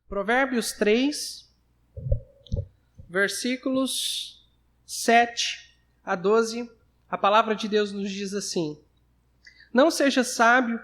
Provérbios 3, versículos 7 a 12, a palavra de Deus nos diz assim: Não seja sábio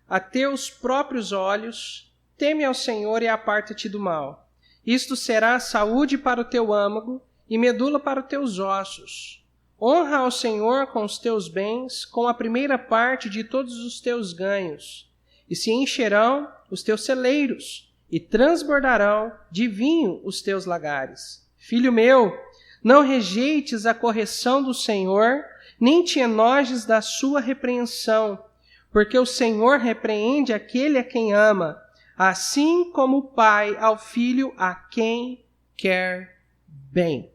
a teus próprios olhos, teme ao Senhor e aparta-te do mal. Isto será saúde para o teu âmago e medula para os teus ossos. Honra ao Senhor com os teus bens, com a primeira parte de todos os teus ganhos, e se encherão os teus celeiros, e transbordarão de vinho os teus lagares. Filho meu, não rejeites a correção do Senhor, nem te enojes da sua repreensão, porque o Senhor repreende aquele a quem ama, assim como o pai ao filho a quem quer bem.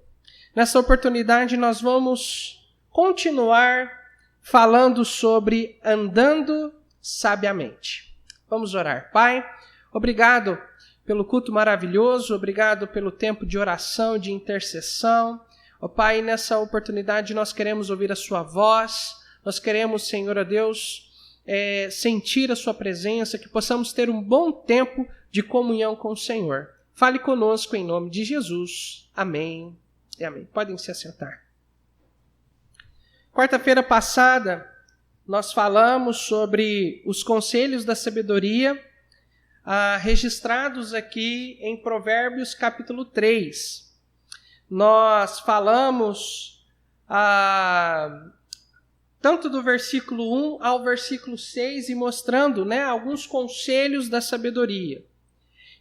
Nessa oportunidade nós vamos continuar falando sobre andando sabiamente. Vamos orar. Pai, obrigado pelo culto maravilhoso, obrigado pelo tempo de oração, de intercessão. Ó Pai, nessa oportunidade nós queremos ouvir a sua voz, nós queremos, Senhor, a Deus, sentir a sua presença, que possamos ter um bom tempo de comunhão com o Senhor. Fale conosco em nome de Jesus. Amém e amém. Podem se assentar. Quarta-feira passada, nós falamos sobre os conselhos da sabedoria, registrados aqui em Provérbios capítulo 3. Nós falamos tanto do versículo 1 ao versículo 6 e mostrando, alguns conselhos da sabedoria.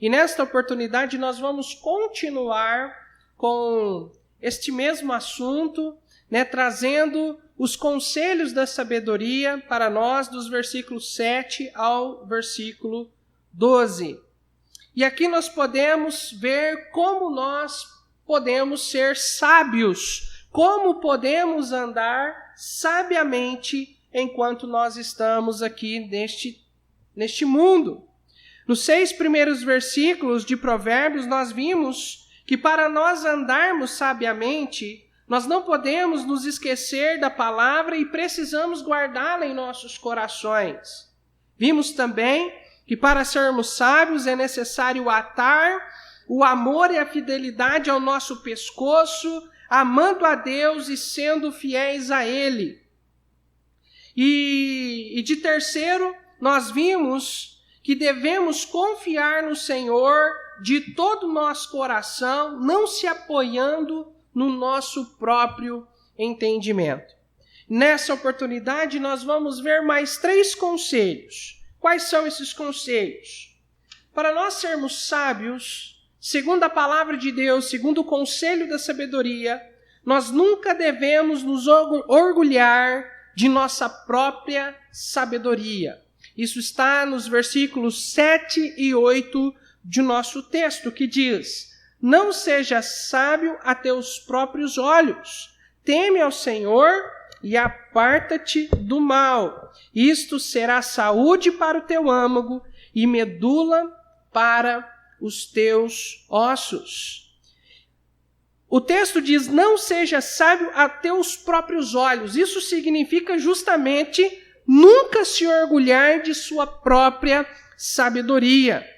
E nesta oportunidade nós vamos continuar com este mesmo assunto, trazendo os conselhos da sabedoria para nós dos versículos 7 ao versículo 12. E aqui nós podemos ver como nós podemos ser sábios, como podemos andar sabiamente enquanto nós estamos aqui neste mundo. Nos 6 primeiros versículos de Provérbios, nós vimos que para nós andarmos sabiamente, nós não podemos nos esquecer da palavra e precisamos guardá-la em nossos corações. Vimos também que para sermos sábios é necessário atar o amor e a fidelidade ao nosso pescoço, amando a Deus e sendo fiéis a Ele. E de terceiro, nós vimos que devemos confiar no Senhor de todo o nosso coração, não se apoiando no nosso próprio entendimento. Nessa oportunidade, nós vamos ver mais 3 conselhos. Quais são esses conselhos? Para nós sermos sábios, segundo a palavra de Deus, segundo o conselho da sabedoria, nós nunca devemos nos orgulhar de nossa própria sabedoria. Isso está nos versículos 7 e 8 de nosso texto, que diz: Não seja sábio a teus próprios olhos, teme ao Senhor e aparta-te do mal. Isto será saúde para o teu âmago e medula para os teus ossos. O texto diz: não seja sábio a teus próprios olhos. Isso significa justamente nunca se orgulhar de sua própria sabedoria.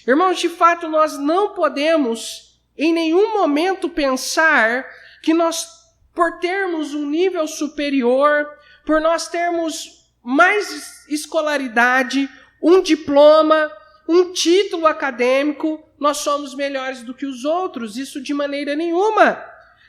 Irmãos, de fato, nós não podemos em nenhum momento pensar que nós, por termos um nível superior, por nós termos mais escolaridade, um diploma, um título acadêmico, nós somos melhores do que os outros. Isso de maneira nenhuma.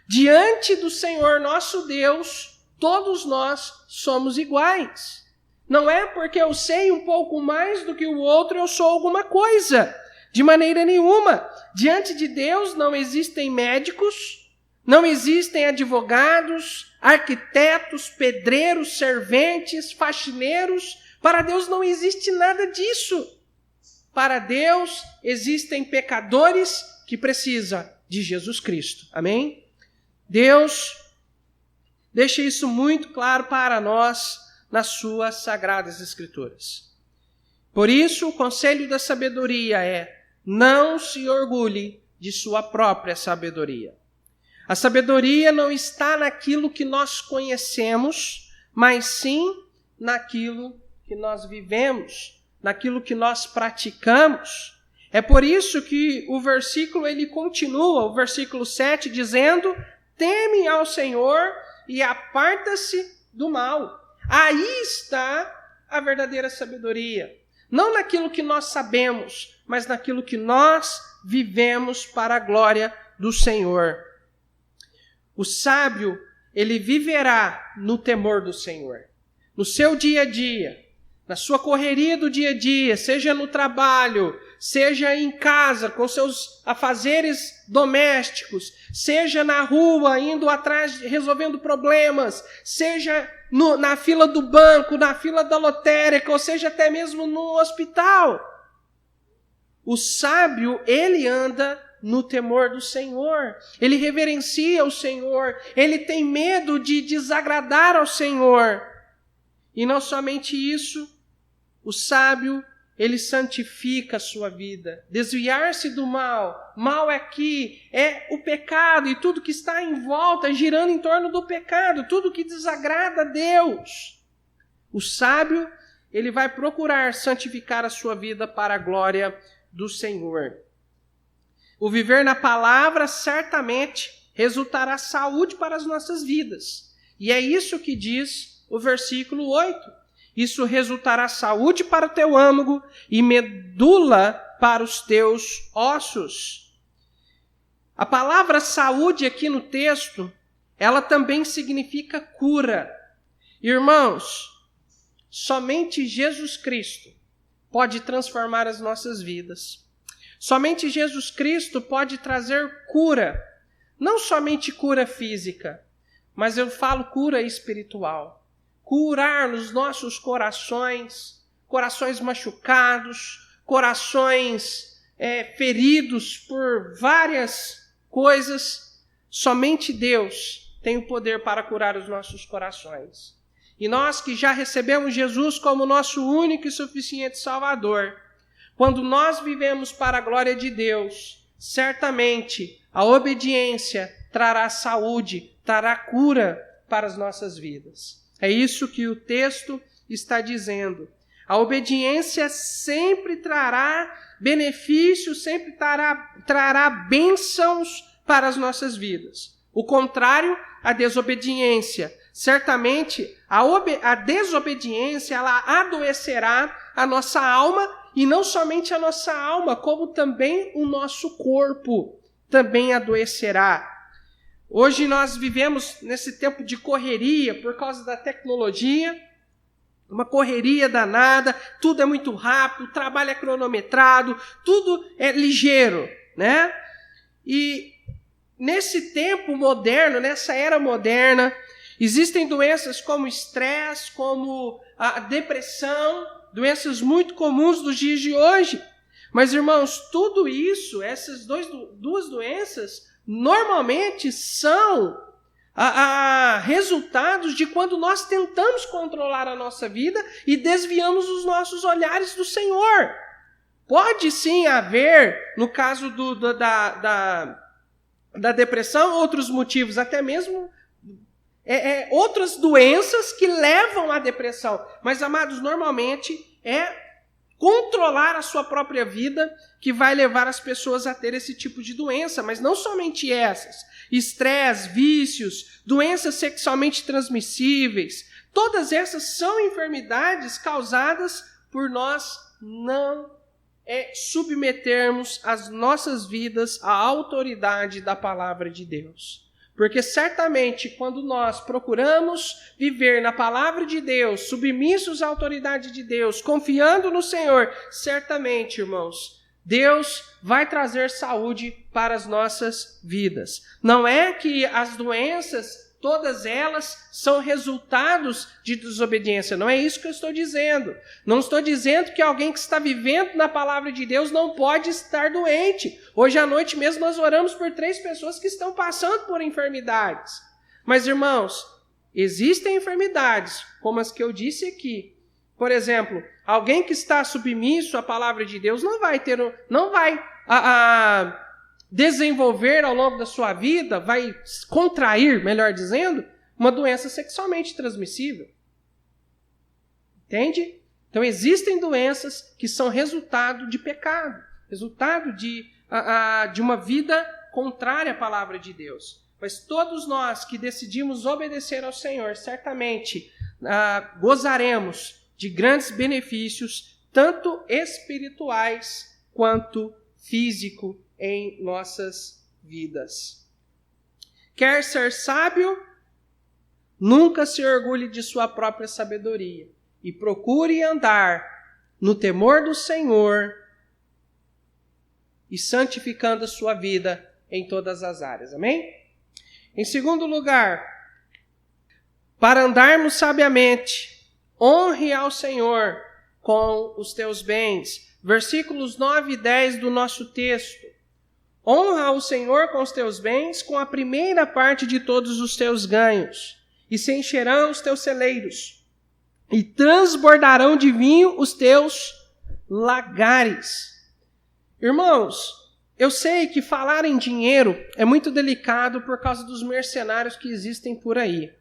Diante do Senhor nosso Deus, todos nós somos iguais. Não é porque eu sei um pouco mais do que o outro, eu sou alguma coisa. De maneira nenhuma. Diante de Deus não existem médicos, não existem advogados, arquitetos, pedreiros, serventes, faxineiros. Para Deus não existe nada disso. Para Deus existem pecadores que precisam de Jesus Cristo. Amém? Deus deixa isso muito claro para nós nas suas sagradas Escrituras. Por isso, o conselho da sabedoria é: não se orgulhe de sua própria sabedoria. A sabedoria não está naquilo que nós conhecemos, mas sim naquilo que nós vivemos, naquilo que nós praticamos. É por isso que o versículo ele continua, o versículo 7, dizendo: teme ao Senhor e aparta-se do mal. Aí está a verdadeira sabedoria. Não naquilo que nós sabemos, mas naquilo que nós vivemos para a glória do Senhor. O sábio, ele viverá no temor do Senhor. No seu dia a dia, na sua correria do dia a dia, seja no trabalho, seja em casa, com seus afazeres domésticos, seja na rua, indo atrás, resolvendo problemas, seja na fila do banco, na fila da lotérica, ou seja até mesmo no hospital. O sábio, ele anda no temor do Senhor. Ele reverencia o Senhor. Ele tem medo de desagradar ao Senhor. E não somente isso, o sábio, ele santifica a sua vida. Desviar-se do mal. Mal aqui é o pecado e tudo que está em volta, girando em torno do pecado, tudo que desagrada a Deus. O sábio, ele vai procurar santificar a sua vida para a glória do Senhor. O viver na palavra certamente resultará saúde para as nossas vidas. E é isso que diz o versículo 8. Isso resultará saúde para o teu âmago e medula para os teus ossos. A palavra saúde aqui no texto, ela também significa cura. Irmãos, somente Jesus Cristo pode transformar as nossas vidas. Somente Jesus Cristo pode trazer cura. Não somente cura física, mas eu falo cura espiritual. Curar nos nossos corações, corações machucados, corações feridos por várias coisas. Somente Deus tem o poder para curar os nossos corações. E nós que já recebemos Jesus como nosso único e suficiente Salvador, quando nós vivemos para a glória de Deus, certamente a obediência trará saúde, trará cura para as nossas vidas. É isso que o texto está dizendo. A obediência sempre trará benefícios, sempre trará bênçãos para as nossas vidas. O contrário, a desobediência. Certamente, a desobediência, ela adoecerá a nossa alma, e não somente a nossa alma, como também o nosso corpo também adoecerá. Hoje nós vivemos nesse tempo de correria por causa da tecnologia, uma correria danada, tudo é muito rápido, o trabalho é cronometrado, tudo é ligeiro, né? E nesse tempo moderno, nessa era moderna, existem doenças como estresse, como a depressão, doenças muito comuns dos dias de hoje. Mas, irmãos, tudo isso, essas duas doenças, normalmente são resultados de quando nós tentamos controlar a nossa vida e desviamos os nossos olhares do Senhor. Pode sim haver, no caso da depressão, outros motivos, até mesmo outras doenças que levam à depressão. Mas, amados, normalmente é controlar a sua própria vida que vai levar as pessoas a ter esse tipo de doença, mas não somente essas. Estresse, vícios, doenças sexualmente transmissíveis, todas essas são enfermidades causadas por nós não submetermos as nossas vidas à autoridade da palavra de Deus. Porque certamente quando nós procuramos viver na palavra de Deus, submissos à autoridade de Deus, confiando no Senhor, certamente, irmãos, Deus vai trazer saúde para as nossas vidas. Não é que as doenças, todas elas, são resultados de desobediência. Não é isso que eu estou dizendo. Não estou dizendo que alguém que está vivendo na palavra de Deus não pode estar doente. Hoje à noite mesmo nós oramos por 3 pessoas que estão passando por enfermidades. Mas, irmãos, existem enfermidades, como as que eu disse aqui. Por exemplo, alguém que está submisso à palavra de Deus não vai desenvolver ao longo da sua vida, vai contrair, melhor dizendo, uma doença sexualmente transmissível. Entende? Então existem doenças que são resultado de pecado. resultado de uma vida contrária à palavra de Deus. Mas todos nós que decidimos obedecer ao Senhor, certamente gozaremos de grandes benefícios, tanto espirituais quanto físicos, em nossas vidas. Quer ser sábio? Nunca se orgulhe de sua própria sabedoria e procure andar no temor do Senhor e santificando a sua vida em todas as áreas. Amém? Em segundo lugar, para andarmos sabiamente, honre ao Senhor com os teus bens. Versículos 9 e 10 do nosso texto. Honra o Senhor com os teus bens, com a primeira parte de todos os teus ganhos, e se encherão os teus celeiros, e transbordarão de vinho os teus lagares. Irmãos, eu sei que falar em dinheiro é muito delicado por causa dos mercenários que existem por aí.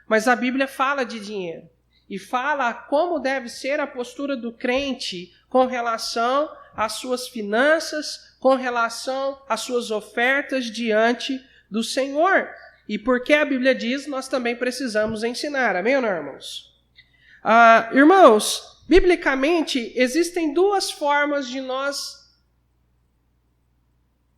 Mas a Bíblia fala de dinheiro. E fala como deve ser a postura do crente com relação às suas finanças, com relação às suas ofertas diante do Senhor. E porque a Bíblia diz, nós também precisamos ensinar. Amém ou não, irmãos? Irmãos, biblicamente, existem duas formas de nós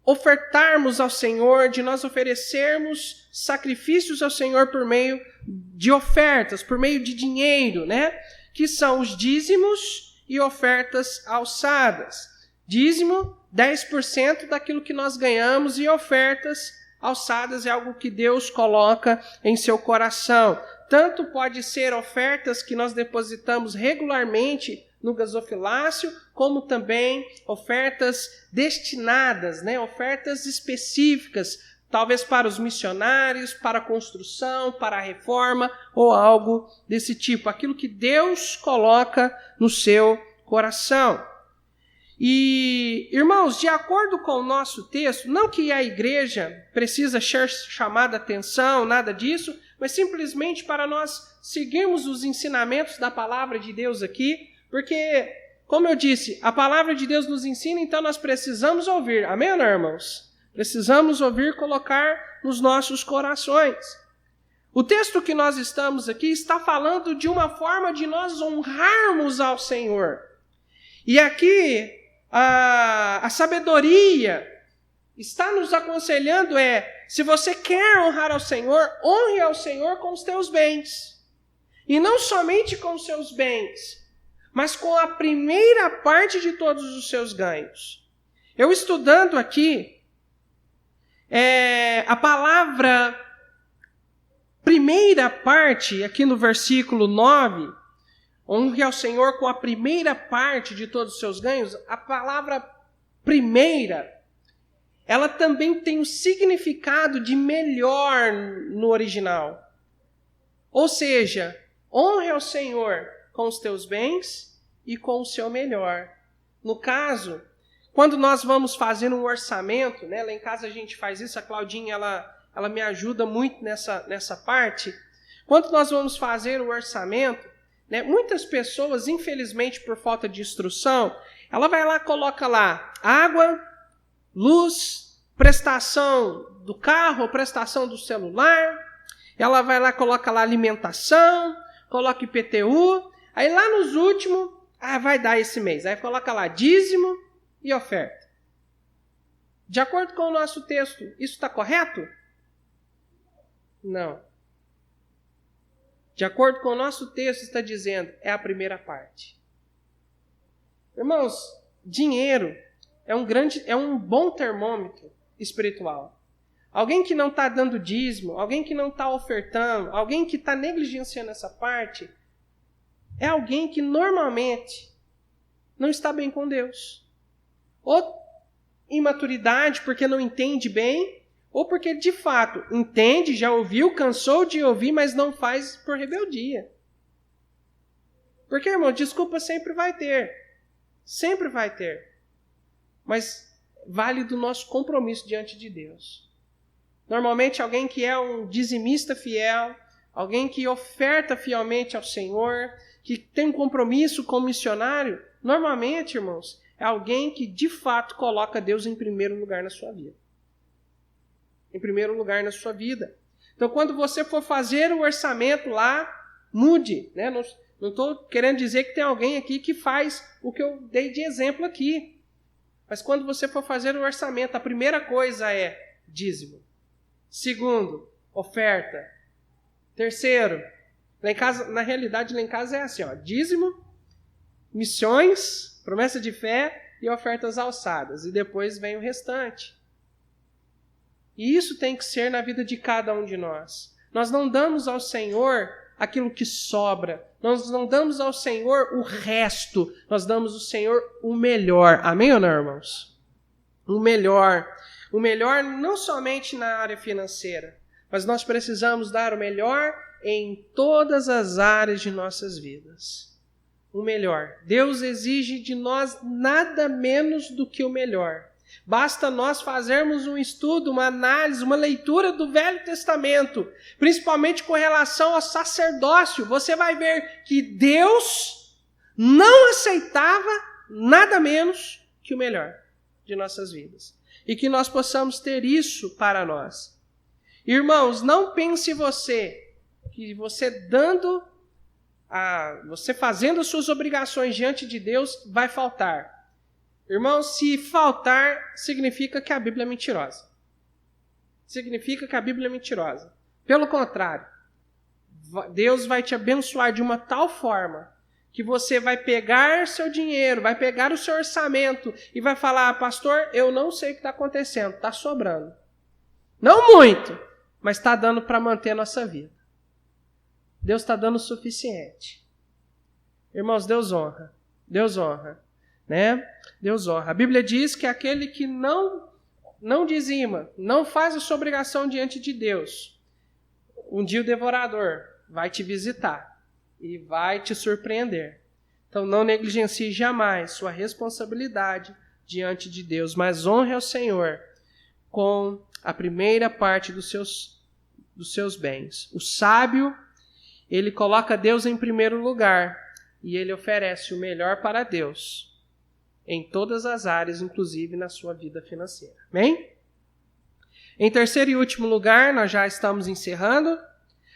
ofertarmos ao Senhor, de nós oferecermos sacrifícios ao Senhor por meio de ofertas, por meio de dinheiro, né? Que são os dízimos e ofertas alçadas. Dízimo, 10% daquilo que nós ganhamos, e ofertas alçadas é algo que Deus coloca em seu coração. Tanto pode ser ofertas que nós depositamos regularmente no gasofilácio, como também ofertas destinadas, né? Ofertas específicas, talvez para os missionários, para a construção, para a reforma, ou algo desse tipo. Aquilo que Deus coloca no seu coração. E, irmãos, de acordo com o nosso texto, não que a igreja precisa ser chamada atenção, nada disso, mas simplesmente para nós seguirmos os ensinamentos da palavra de Deus aqui, porque, como eu disse, a palavra de Deus nos ensina, então nós precisamos ouvir. Amém, irmãos? Precisamos ouvir, colocar nos nossos corações. O texto que nós estamos aqui está falando de uma forma de nós honrarmos ao Senhor. E aqui, a sabedoria está nos aconselhando se você quer honrar ao Senhor, honre ao Senhor com os teus bens. E não somente com os seus bens, mas com a primeira parte de todos os seus ganhos. Eu estudando aqui, a palavra primeira parte, aqui no versículo 9, honre ao Senhor com a primeira parte de todos os seus ganhos, a palavra primeira, ela também tem um significado de melhor no original. Ou seja, honre ao Senhor com os teus bens e com o seu melhor. No caso, quando nós vamos fazer um orçamento, né, lá em casa a gente faz isso, a Claudinha ela me ajuda muito nessa parte. Quando nós vamos fazer o orçamento, né, muitas pessoas, infelizmente por falta de instrução, ela vai lá, coloca lá água, luz, prestação do carro, prestação do celular, ela vai lá, coloca lá alimentação, coloca IPTU, aí lá nos últimos, vai dar esse mês, aí coloca lá dízimo e oferta. De acordo com o nosso texto, isso está correto? Não. De acordo com o nosso texto, está dizendo, é a primeira parte. Irmãos, dinheiro é um bom termômetro espiritual. Alguém que não está dando dízimo, alguém que não está ofertando, alguém que está negligenciando essa parte, é alguém que normalmente não está bem com Deus. Ou imaturidade, porque não entende bem, ou porque de fato entende, já ouviu, cansou de ouvir, mas não faz por rebeldia. Porque, irmão, desculpa sempre vai ter. Sempre vai ter. Mas vale do nosso compromisso diante de Deus. Normalmente alguém que é um dizimista fiel, alguém que oferta fielmente ao Senhor, que tem um compromisso com o missionário, normalmente, irmãos, é alguém que de fato coloca Deus em primeiro lugar na sua vida. Em primeiro lugar na sua vida. Então, quando você for fazer o orçamento lá, mude, né? Não estou querendo dizer que tem alguém aqui que faz o que eu dei de exemplo aqui. Mas quando você for fazer o orçamento, a primeira coisa é dízimo. Segundo, oferta. Terceiro, lá em casa, na realidade lá em casa é assim, ó, dízimo, missões, promessa de fé e ofertas alçadas. E depois vem o restante. E isso tem que ser na vida de cada um de nós. Nós não damos ao Senhor aquilo que sobra. Nós não damos ao Senhor o resto. Nós damos ao Senhor o melhor. Amém ou não, irmãos? O melhor. O melhor não somente na área financeira, mas nós precisamos dar o melhor em todas as áreas de nossas vidas. O melhor. Deus exige de nós nada menos do que o melhor. Basta nós fazermos um estudo, uma análise, uma leitura do Velho Testamento, principalmente com relação ao sacerdócio. Você vai ver que Deus não aceitava nada menos que o melhor de nossas vidas. E que nós possamos ter isso para nós. Irmãos, não pense que você fazendo as suas obrigações diante de Deus vai faltar. Irmãos, se faltar, significa que a Bíblia é mentirosa. Significa que a Bíblia é mentirosa. Pelo contrário, Deus vai te abençoar de uma tal forma que você vai pegar seu dinheiro, vai pegar o seu orçamento e vai falar, pastor, eu não sei o que está acontecendo, está sobrando. Não muito, mas está dando para manter a nossa vida. Deus está dando o suficiente. Irmãos, Deus honra. Deus honra. Né? Deus honra. A Bíblia diz que aquele que não dizima, não faz a sua obrigação diante de Deus, um dia o devorador vai te visitar e vai te surpreender. Então não negligencie jamais sua responsabilidade diante de Deus, mas honre ao Senhor com a primeira parte dos seus bens. O sábio, ele coloca Deus em primeiro lugar e ele oferece o melhor para Deus em todas as áreas, inclusive na sua vida financeira. Amém? Em terceiro e último lugar, nós já estamos encerrando.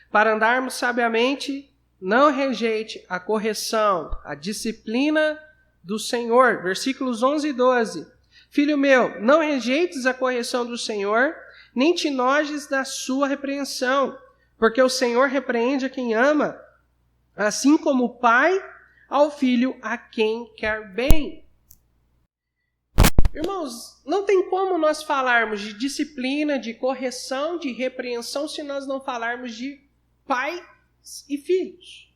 Para andarmos sabiamente, não rejeite a correção, a disciplina do Senhor. Versículos 11 e 12. Filho meu, não rejeites a correção do Senhor, nem te enojes da sua repreensão, porque o Senhor repreende a quem ama, assim como o pai ao filho a quem quer bem. Irmãos, não tem como nós falarmos de disciplina, de correção, de repreensão, se nós não falarmos de pais e filhos.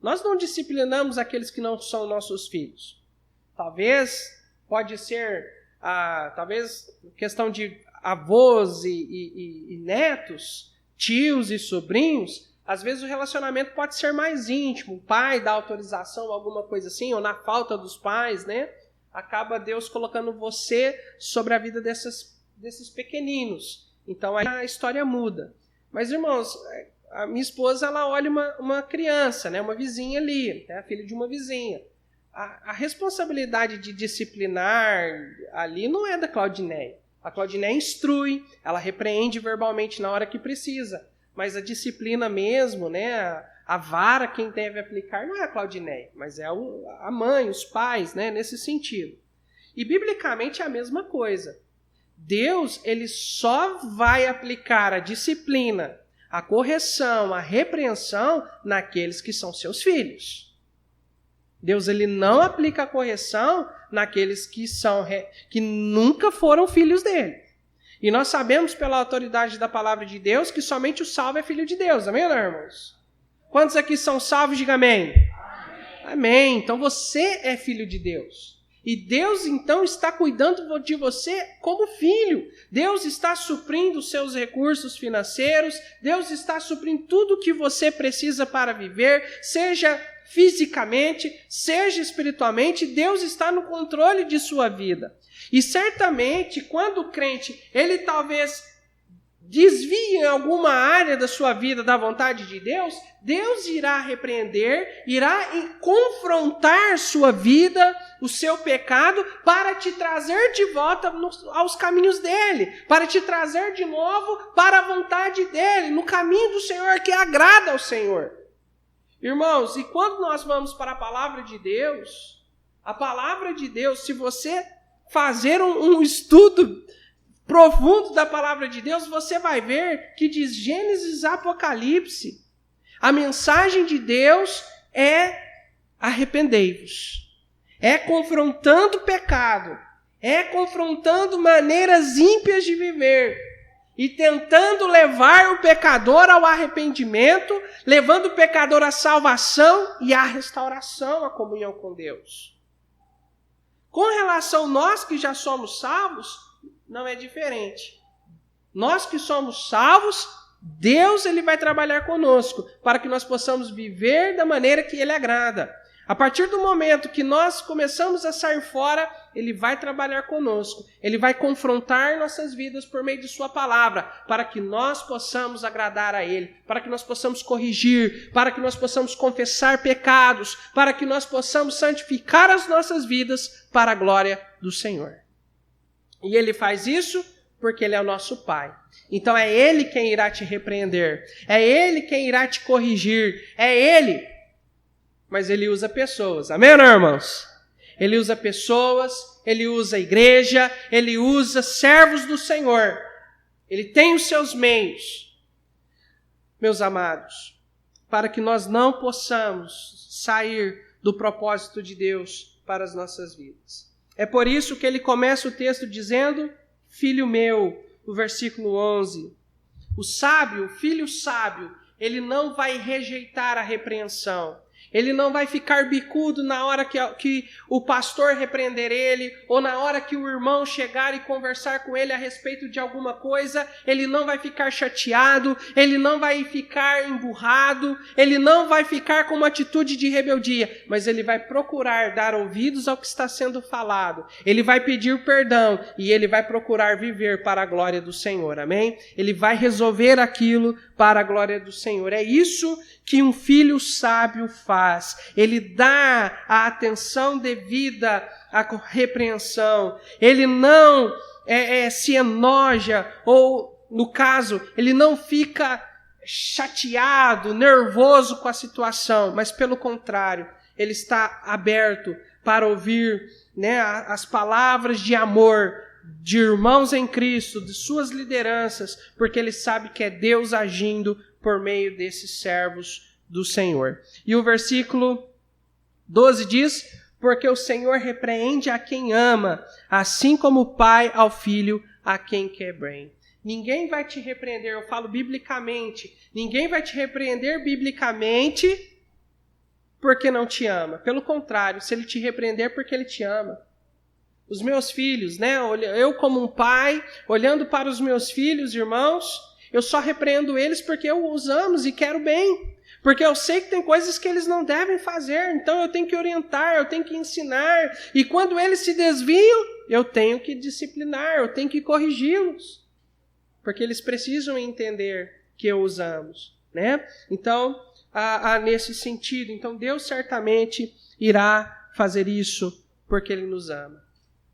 Nós não disciplinamos aqueles que não são nossos filhos. Talvez, pode ser, questão de avós e netos, tios e sobrinhos, às vezes o relacionamento pode ser mais íntimo. O pai dá autorização, alguma coisa assim, ou na falta dos pais, né? Acaba Deus colocando você sobre a vida desses pequeninos. Então aí a história muda. Mas, irmãos, a minha esposa, ela olha uma criança, né, uma vizinha ali, né, a filha de uma vizinha. A responsabilidade de disciplinar ali não é da Claudineia. A Claudineia instrui, ela repreende verbalmente na hora que precisa. Mas a disciplina mesmo, né, a vara quem deve aplicar não é a Claudineia, mas é a mãe, os pais, né, nesse sentido. E biblicamente é a mesma coisa. Deus, ele só vai aplicar a disciplina, a correção, a repreensão naqueles que são seus filhos. Deus, ele não aplica a correção naqueles que nunca foram filhos dele. E nós sabemos pela autoridade da palavra de Deus que somente o salvo é filho de Deus. Amém, irmãos? Quantos aqui são salvos? Diga amém. Amém. Então você é filho de Deus. E Deus, então, está cuidando de você como filho. Deus está suprindo os seus recursos financeiros. Deus está suprindo tudo o que você precisa para viver, seja fisicamente, seja espiritualmente. Deus está no controle de sua vida. E certamente, quando o crente, ele talvez desvia em alguma área da sua vida da vontade de Deus, Deus irá repreender, irá confrontar sua vida, o seu pecado, para te trazer de volta aos caminhos dele, para te trazer de novo para a vontade dele, no caminho do Senhor, que agrada ao Senhor. Irmãos, e quando nós vamos para a palavra de Deus, se você fazer um estudo profundo da palavra de Deus, você vai ver que de Gênesis a Apocalipse, a mensagem de Deus é arrependei-vos. É confrontando o pecado, é confrontando maneiras ímpias de viver e tentando levar o pecador ao arrependimento, levando o pecador à salvação e à restauração, à comunhão com Deus. Com relação a nós que já somos salvos, não é diferente. Nós que somos salvos, Deus ele vai trabalhar conosco para que nós possamos viver da maneira que Ele agrada. A partir do momento que nós começamos a sair fora, Ele vai trabalhar conosco. Ele vai confrontar nossas vidas por meio de Sua palavra, para que nós possamos agradar a Ele, para que nós possamos corrigir, para que nós possamos confessar pecados, para que nós possamos santificar as nossas vidas para a glória do Senhor. E Ele faz isso porque Ele é o nosso Pai. Então é Ele quem irá te repreender, é Ele quem irá te corrigir, é Ele. Mas Ele usa pessoas, amém, irmãos? Ele usa pessoas, Ele usa a igreja, Ele usa servos do Senhor. Ele tem os seus meios, meus amados, para que nós não possamos sair do propósito de Deus para as nossas vidas. É por isso que ele começa o texto dizendo, filho meu, no versículo 11. O sábio, o filho sábio, ele não vai rejeitar a repreensão. Ele não vai ficar bicudo na hora que o pastor repreender ele, ou na hora que o irmão chegar e conversar com ele a respeito de alguma coisa. Ele não vai ficar chateado, ele não vai ficar emburrado, ele não vai ficar com uma atitude de rebeldia, mas ele vai procurar dar ouvidos ao que está sendo falado. Ele vai pedir perdão e ele vai procurar viver para a glória do Senhor, amém? Ele vai resolver aquilo para a glória do Senhor. É isso que um filho sábio faz. Ele dá a atenção devida à repreensão. Ele não se enoja, ou, no caso, ele não fica chateado, nervoso com a situação, mas, pelo contrário, ele está aberto para ouvir, né, as palavras de amor de irmãos em Cristo, de suas lideranças, porque ele sabe que é Deus agindo por meio desses servos do Senhor. E o versículo 12 diz, porque o Senhor repreende a quem ama, assim como o pai ao filho a quem quer bem. Ninguém vai te repreender, eu falo biblicamente, ninguém vai te repreender biblicamente porque não te ama. Pelo contrário, se ele te repreender é porque ele te ama. Os meus filhos, né? Eu como um pai, olhando para os meus filhos, irmãos, eu só repreendo eles porque eu os amo e quero bem. Porque eu sei que tem coisas que eles não devem fazer, então eu tenho que orientar, eu tenho que ensinar. E quando eles se desviam, eu tenho que disciplinar, eu tenho que corrigi-los. Porque eles precisam entender que eu os amo, né? Então, nesse sentido, então Deus certamente irá fazer isso porque Ele nos ama.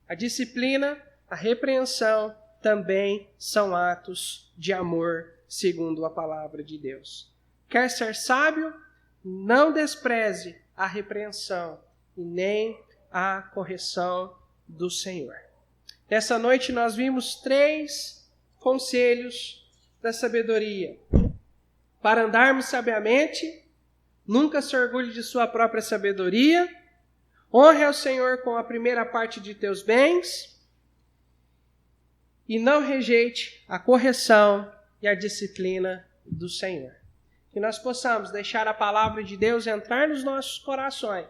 A disciplina, a repreensão também são atos de amor, segundo a palavra de Deus. Quer ser sábio? Não despreze a repreensão e nem a correção do Senhor. Nessa noite nós vimos 3 conselhos da sabedoria. Para andarmos sabiamente, nunca se orgulhe de sua própria sabedoria, honre ao Senhor com a primeira parte de teus bens e não rejeite a correção e a disciplina do Senhor. Que nós possamos deixar a palavra de Deus entrar nos nossos corações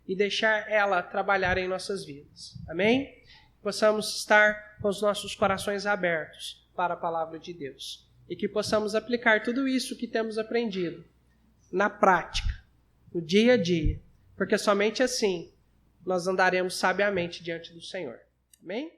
e deixar ela trabalhar em nossas vidas. Amém? Que possamos estar com os nossos corações abertos para a palavra de Deus. E que possamos aplicar tudo isso que temos aprendido na prática, no dia a dia. Porque somente assim nós andaremos sabiamente diante do Senhor. Amém?